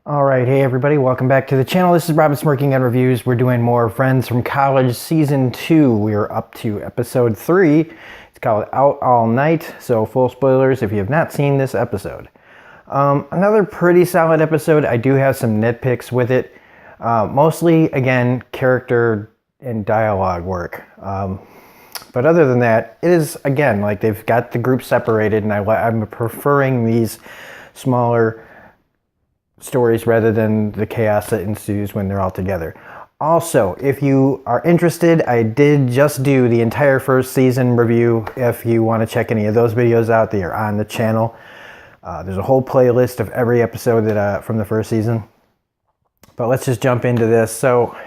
All right, hey everybody, welcome back to the channel. This is Robin Smirking Gun Reviews. We're doing more Friends from College Season 2. We are up to Episode 3. It's called Out All Night, so full spoilers if you have not seen this episode. Another pretty solid episode. I do have some nitpicks with it. Mostly, again, character and dialogue work. But other than that, it is, again, like they've got the group separated, and I'm preferring these smaller stories rather than the chaos that ensues when they're all together. Also, if you are interested, I did just do the entire first season review. If you want to check any of those videos out, they are on the channel. There's a whole playlist of every episode that from the first season. But let's just jump into this. So,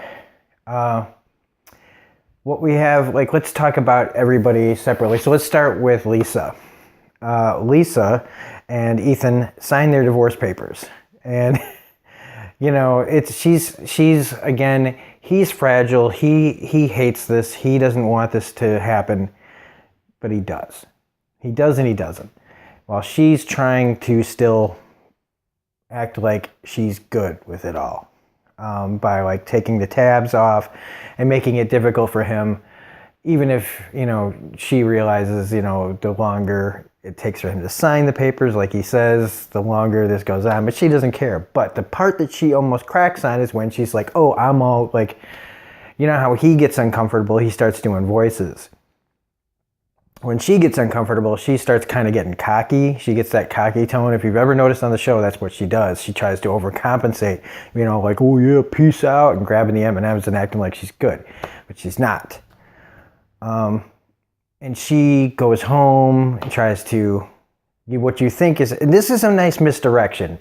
what we have, like, let's talk about everybody separately. So let's start with Lisa. Lisa and Ethan signed their divorce papers. And, you know, she's again, he's fragile. He hates this. He doesn't want this to happen, but he does. He does and he doesn't. While she's trying to still act like she's good with it all, by like taking the tabs off and making it difficult for him, even if, you know, she realizes, you know, the longer it takes for him to sign the papers, like he says, the longer this goes on, but she doesn't care. But the part that she almost cracks on is when she's like, oh, I'm all like, you know how he gets uncomfortable, he starts doing voices. When she gets uncomfortable, she starts kind of getting cocky. She gets that cocky tone. If you've ever noticed on the show, that's what she does. She tries to overcompensate, you know, like, oh yeah, peace out, and grabbing the M&Ms and acting like she's good, but she's not. And she goes home and tries to, what you think is, and this is a nice misdirection,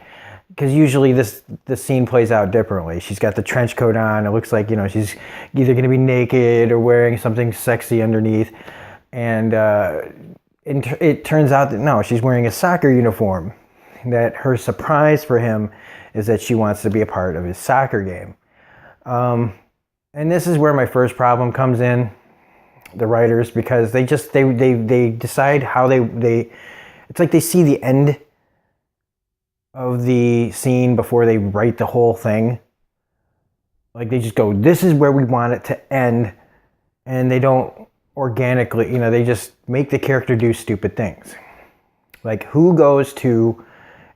because usually this scene plays out differently. She's got the trench coat on. It looks like, you know, she's either going to be naked or wearing something sexy underneath. And it turns out that no, she's wearing a soccer uniform. That her surprise for him is that she wants to be a part of his soccer game. And this is where my first problem comes in. The writers, because they decide how they it's like they see the end of the scene before they write the whole thing. Like they just go, this is where we want it to end, and they don't organically, you know, they just make the character do stupid things. Like, who goes to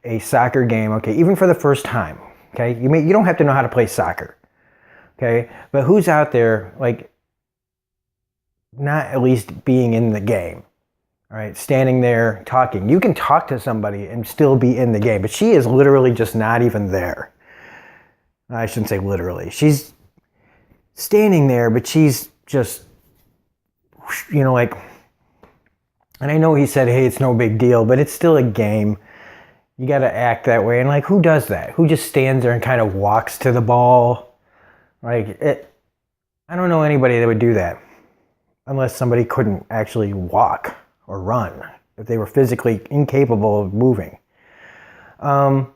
a soccer game, okay, even for the first time, okay? You don't have to know how to play soccer, okay? But who's out there, like, not at least being in the game, all right, standing there talking. You can talk to somebody and still be in the game, but she is literally just not even there. I shouldn't say literally. She's standing there, but she's just, you know, like, and I know he said, hey, it's no big deal, but it's still a game. You got to act that way. And like, who does that? Who just stands there and kind of walks to the ball? Like, I don't know anybody that would do that. Unless somebody couldn't actually walk or run, if they were physically incapable of moving. Yeah,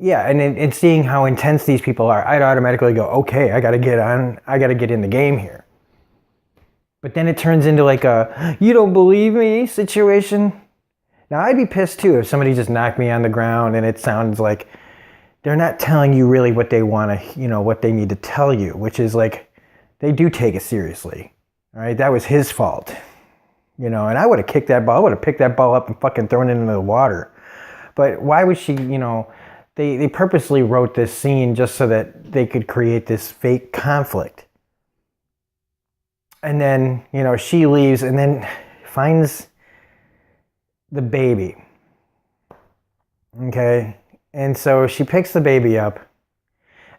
and seeing how intense these people are, I'd automatically go, okay, I gotta get in the game here. But then it turns into like a, you don't believe me situation. Now, I'd be pissed too if somebody just knocked me on the ground and it sounds like they're not telling you really what they want to, you know, what they need to tell you, which is like, they do take it seriously. All right, that was his fault, you know, and I would have kicked that ball. I would have picked that ball up and fucking thrown it into the water. But why would she, you know, they purposely wrote this scene just so that they could create this fake conflict. And then, you know, she leaves and then finds the baby. Okay, and so she picks the baby up.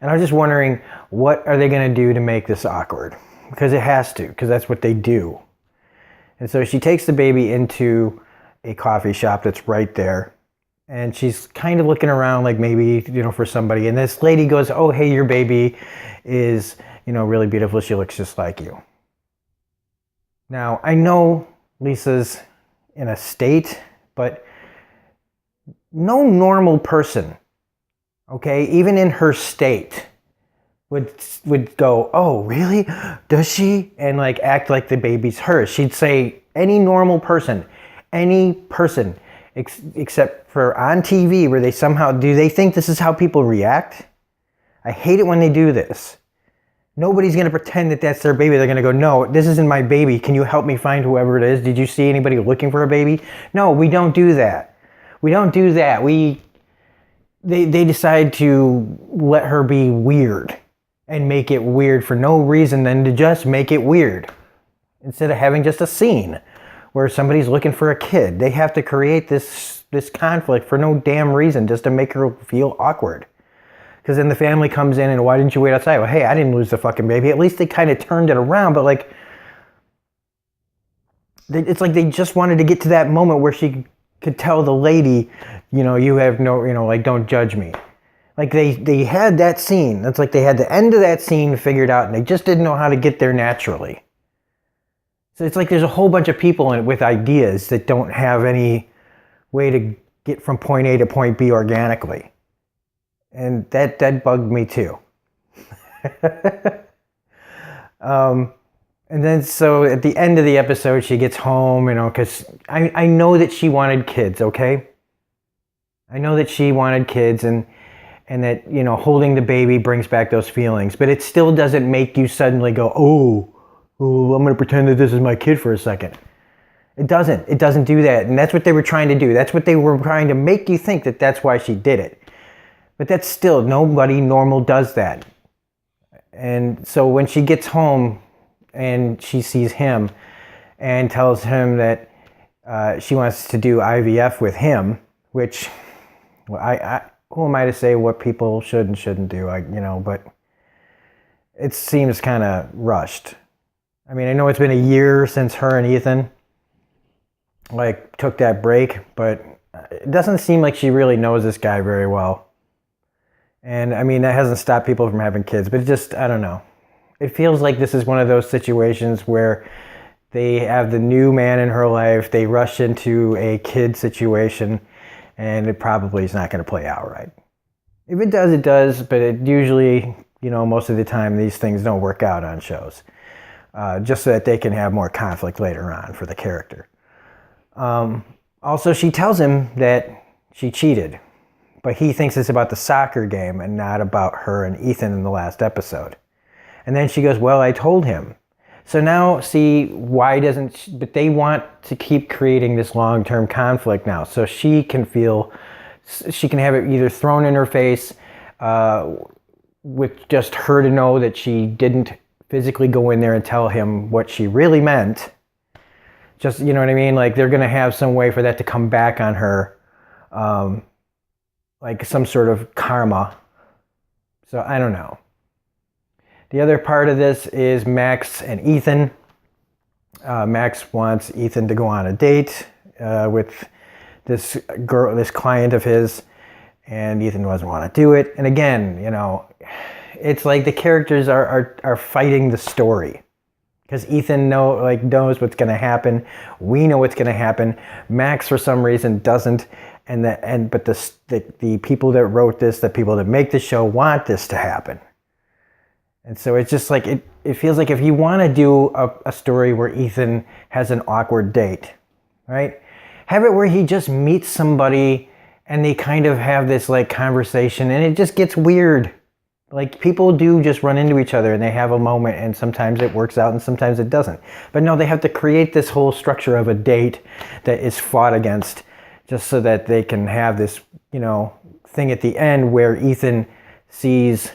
And I was just wondering, what are they going to do to make this awkward? Because it has to, because that's what they do. And so she takes the baby into a coffee shop that's right there. And she's kind of looking around like maybe, you know, for somebody. And this lady goes, oh, hey, your baby is, you know, really beautiful. She looks just like you. Now, I know Lisa's in a state, but no normal person, okay, even in her state, would go, oh, really? Does she? And like act like the baby's hers. She'd say, any normal person, any person except for on TV where they somehow, do they think this is how people react? I hate it when they do this. Nobody's going to pretend that that's their baby. They're going to go, no, this isn't my baby. Can you help me find whoever it is? Did you see anybody looking for a baby? No, we don't do that. We don't do that. They decide to let her be weird and make it weird for no reason than to just make it weird. Instead of having just a scene where somebody's looking for a kid, they have to create this conflict for no damn reason just to make her feel awkward. Because then the family comes in and, why didn't you wait outside? Well, hey, I didn't lose the fucking baby. At least they kind of turned it around, but like, it's like they just wanted to get to that moment where she could tell the lady, you have no, like, don't judge me. Like they had that scene. It's like they had the end of that scene figured out and they just didn't know how to get there naturally. So it's like there's a whole bunch of people with ideas that don't have any way to get from point A to point B organically. And that bugged me too. And then so at the end of the episode, she gets home, because I know that she wanted kids, okay? I know that she wanted kids and that, holding the baby brings back those feelings. But it still doesn't make you suddenly go, oh, I'm going to pretend that this is my kid for a second. It doesn't. It doesn't do that. And that's what they were trying to do. That's what they were trying to make you think that that's why she did it. But that's still, nobody normal does that. And so when she gets home and she sees him and tells him that she wants to do IVF with him, which who am I to say what people should and shouldn't do? But it seems kind of rushed. I mean, I know it's been a year since her and Ethan took that break, but it doesn't seem like she really knows this guy very well. And I mean, that hasn't stopped people from having kids, but it just, I don't know. It feels like this is one of those situations where they have the new man in her life, they rush into a kid situation, and it probably is not going to play out right. If it does, it does, but it usually, most of the time, these things don't work out on shows. Just so that they can have more conflict later on for the character. Also, she tells him that she cheated. But he thinks it's about the soccer game and not about her and Ethan in the last episode. And then she goes, well, I told him. So now, see, why doesn't she, but they want to keep creating this long-term conflict now. So she can have it either thrown in her face with just her to know that she didn't physically go in there and tell him what she really meant. Just, you know what I mean? Like they're going to have some way for that to come back on her. Like some sort of karma. So I don't know. The other part of this is Max and Ethan. Max wants Ethan to go on a date with this girl, this client of his, and Ethan doesn't want to do it. And again, it's like the characters are fighting the story. Because Ethan knows what's going to happen. We know what's going to happen. Max, for some reason, doesn't. But the people that wrote this, the people that make the show, want this to happen. And so it's just like it feels like if you want to do a story where Ethan has an awkward date, right? Have it where he just meets somebody and they kind of have this conversation and it just gets weird. Like people do just run into each other and they have a moment and sometimes it works out and sometimes it doesn't. But no, they have to create this whole structure of a date that is fought against just so that they can have this, thing at the end where Ethan sees,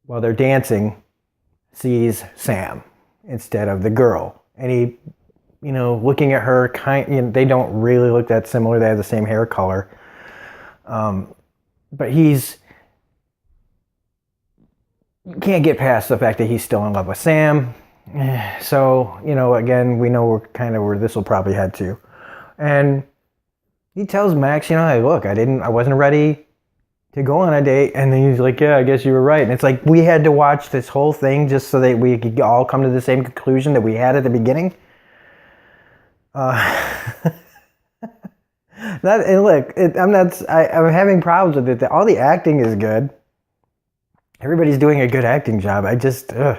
while they're dancing, sees Sam instead of the girl. And he, looking at her, they don't really look that similar. They have the same hair color. But can't get past the fact that he's still in love with Sam. So, again, we know we're kind of where this will probably head to. And he tells Max, hey, look, I wasn't ready to go on a date. And then he's like, yeah, I guess you were right. And it's like, we had to watch this whole thing just so that we could all come to the same conclusion that we had at the beginning. I'm having problems with it. All the acting is good. Everybody's doing a good acting job. So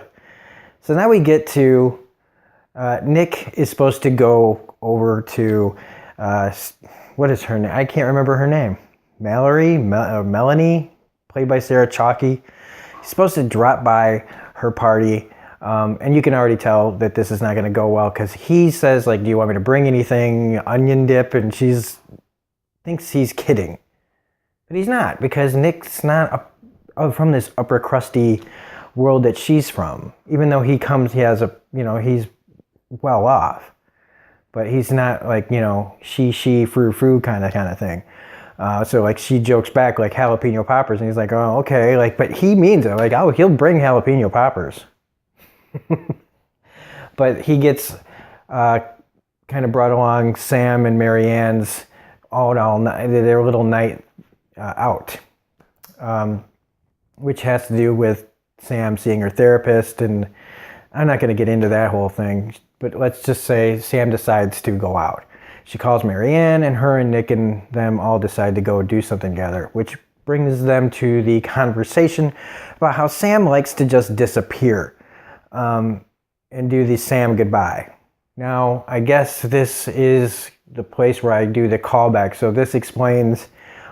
now we get to Nick is supposed to go over to what is her name? I can't remember her name. Melanie, played by Sarah Chalke. He's supposed to drop by her party. And you can already tell that this is not going to go well because he says, like, do you want me to bring anything? Onion dip? And she's thinks he's kidding. But he's not, because Nick's not from this upper crusty world that she's from. Even though he has he's well off. But he's not like, she, frou, kind of thing. So like she jokes back like jalapeno poppers, and he's like, oh, okay. Like, but he means it. Like, oh, he'll bring jalapeno poppers. But he gets kind of brought along Sam and Marianne's their little night out, which has to do with Sam seeing her therapist, and I'm not going to get into that whole thing, but let's just say Sam decides to go out. She calls Marianne, and her and Nick and them all decide to go do something together, which brings them to the conversation about how Sam likes to just disappear and do the Sam goodbye. Now, I guess this is the place where I do the callback, so this explains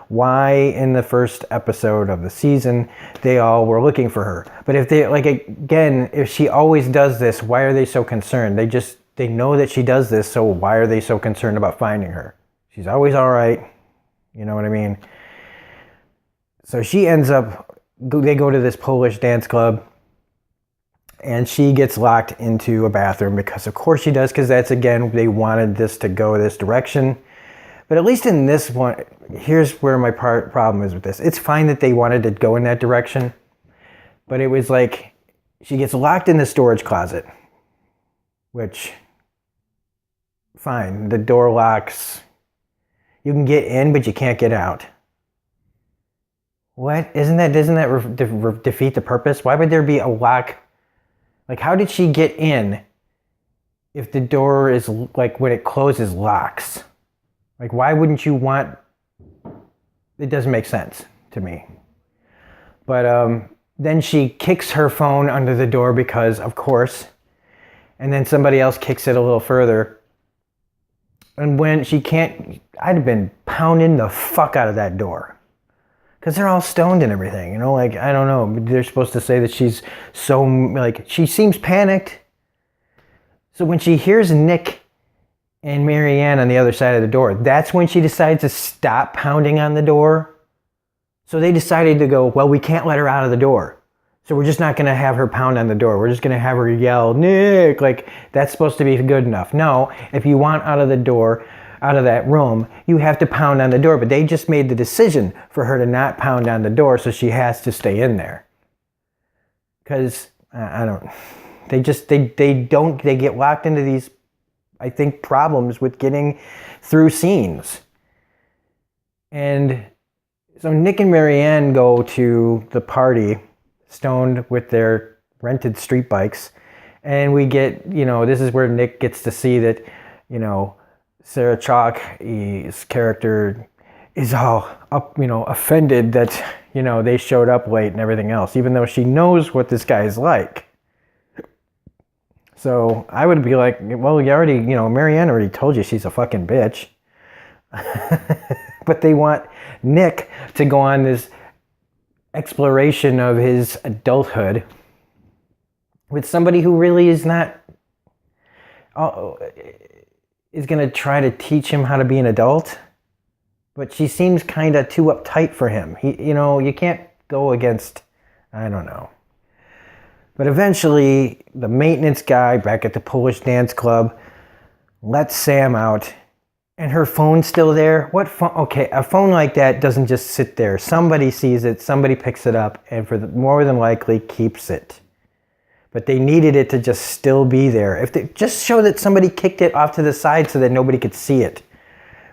why in the first episode of the season they all were looking for her. But if she always does this, why are they so concerned? They know that she does this, so why are they so concerned about finding her? She's always all right. You know what I mean? So she ends up, they go to this Polish dance club, and she gets locked into a bathroom because of course she does, because that's, again, they wanted this to go this direction. But at least in this one, here's where my problem is with this. It's fine that they wanted to go in that direction, but it was like she gets locked in the storage closet, which, fine, the door locks. You can get in, but you can't get out. What? Doesn't that defeat the purpose? Why would there be a lock? Like, how did she get in if the door is, like, when it closes, locks? Like, why wouldn't you want... It doesn't make sense to me. But then she kicks her phone under the door because, of course, and then somebody else kicks it a little further. And when she can't... I'd have been pounding the fuck out of that door. Because they're all stoned and everything, like, I don't know. They're supposed to say that she's so, like, she seems panicked. So when she hears Nick and Marianne on the other side of the door, that's when she decides to stop pounding on the door. So they decided to go, well, we can't let her out of the door. So we're just not going to have her pound on the door. We're just going to have her yell, Nick, like, that's supposed to be good enough. No, if you want out of the door, out of that room, you have to pound on the door. But they just made the decision for her to not pound on the door, so she has to stay in there. Because, they get locked into these, I think, problems with getting through scenes. And so Nick and Marianne go to the party, stoned with their rented street bikes. And we get, this is where Nick gets to see that, Sarah Chalke's character is all offended that, they showed up late and everything else, even though she knows what this guy is like. So I would be like, well, Marianne already told you she's a fucking bitch. But they want Nick to go on this exploration of his adulthood with somebody who really is not... is going to try to teach him how to be an adult, but she seems kind of too uptight for him. You can't go against, I don't know. But eventually, the maintenance guy back at the Polish dance club lets Sam out, and her phone's still there. What phone? Okay, a phone like that doesn't just sit there. Somebody sees it, somebody picks it up, and more than likely keeps it. But they needed it to just still be there. If they just show that somebody kicked it off to the side so that nobody could see it.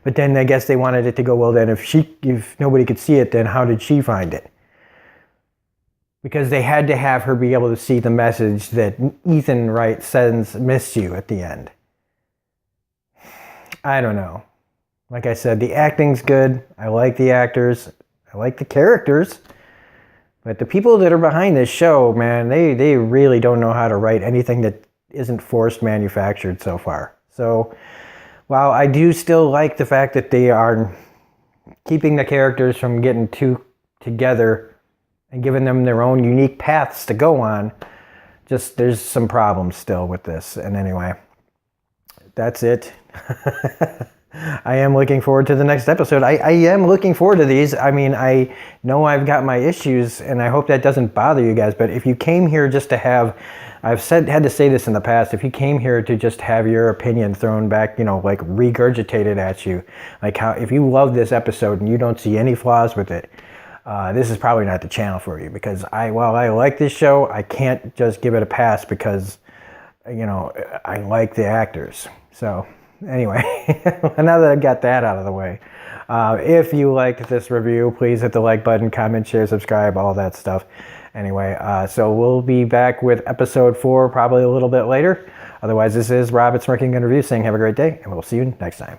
But then I guess they wanted it to go, well, then if nobody could see it, then how did she find it? Because they had to have her be able to see the message that Ethan Wright sends, miss you, at the end. I don't know. Like I said, the acting's good. I like the actors. I like the characters. But the people that are behind this show, man, they really don't know how to write anything that isn't forced manufactured so far. So while I do still like the fact that they are keeping the characters from getting too together and giving them their own unique paths to go on, just there's some problems still with this. And anyway, that's it. I am looking forward to the next episode. I am looking forward to these. I mean, I know I've got my issues, and I hope that doesn't bother you guys, but if you came here just to have, had to say this in the past, if you came here to just have your opinion thrown back, like regurgitated at you, like how, if you love this episode and you don't see any flaws with it, this is probably not the channel for you, because while I like this show, I can't just give it a pass because, I like the actors. So anyway, now that I've got that out of the way, if you liked this review, please hit the like button, comment, share, subscribe, all that stuff. Anyway, so we'll be back with episode 4 probably a little bit later. Otherwise, this is Rob at Smirking Gun Review saying have a great day, and we'll see you next time.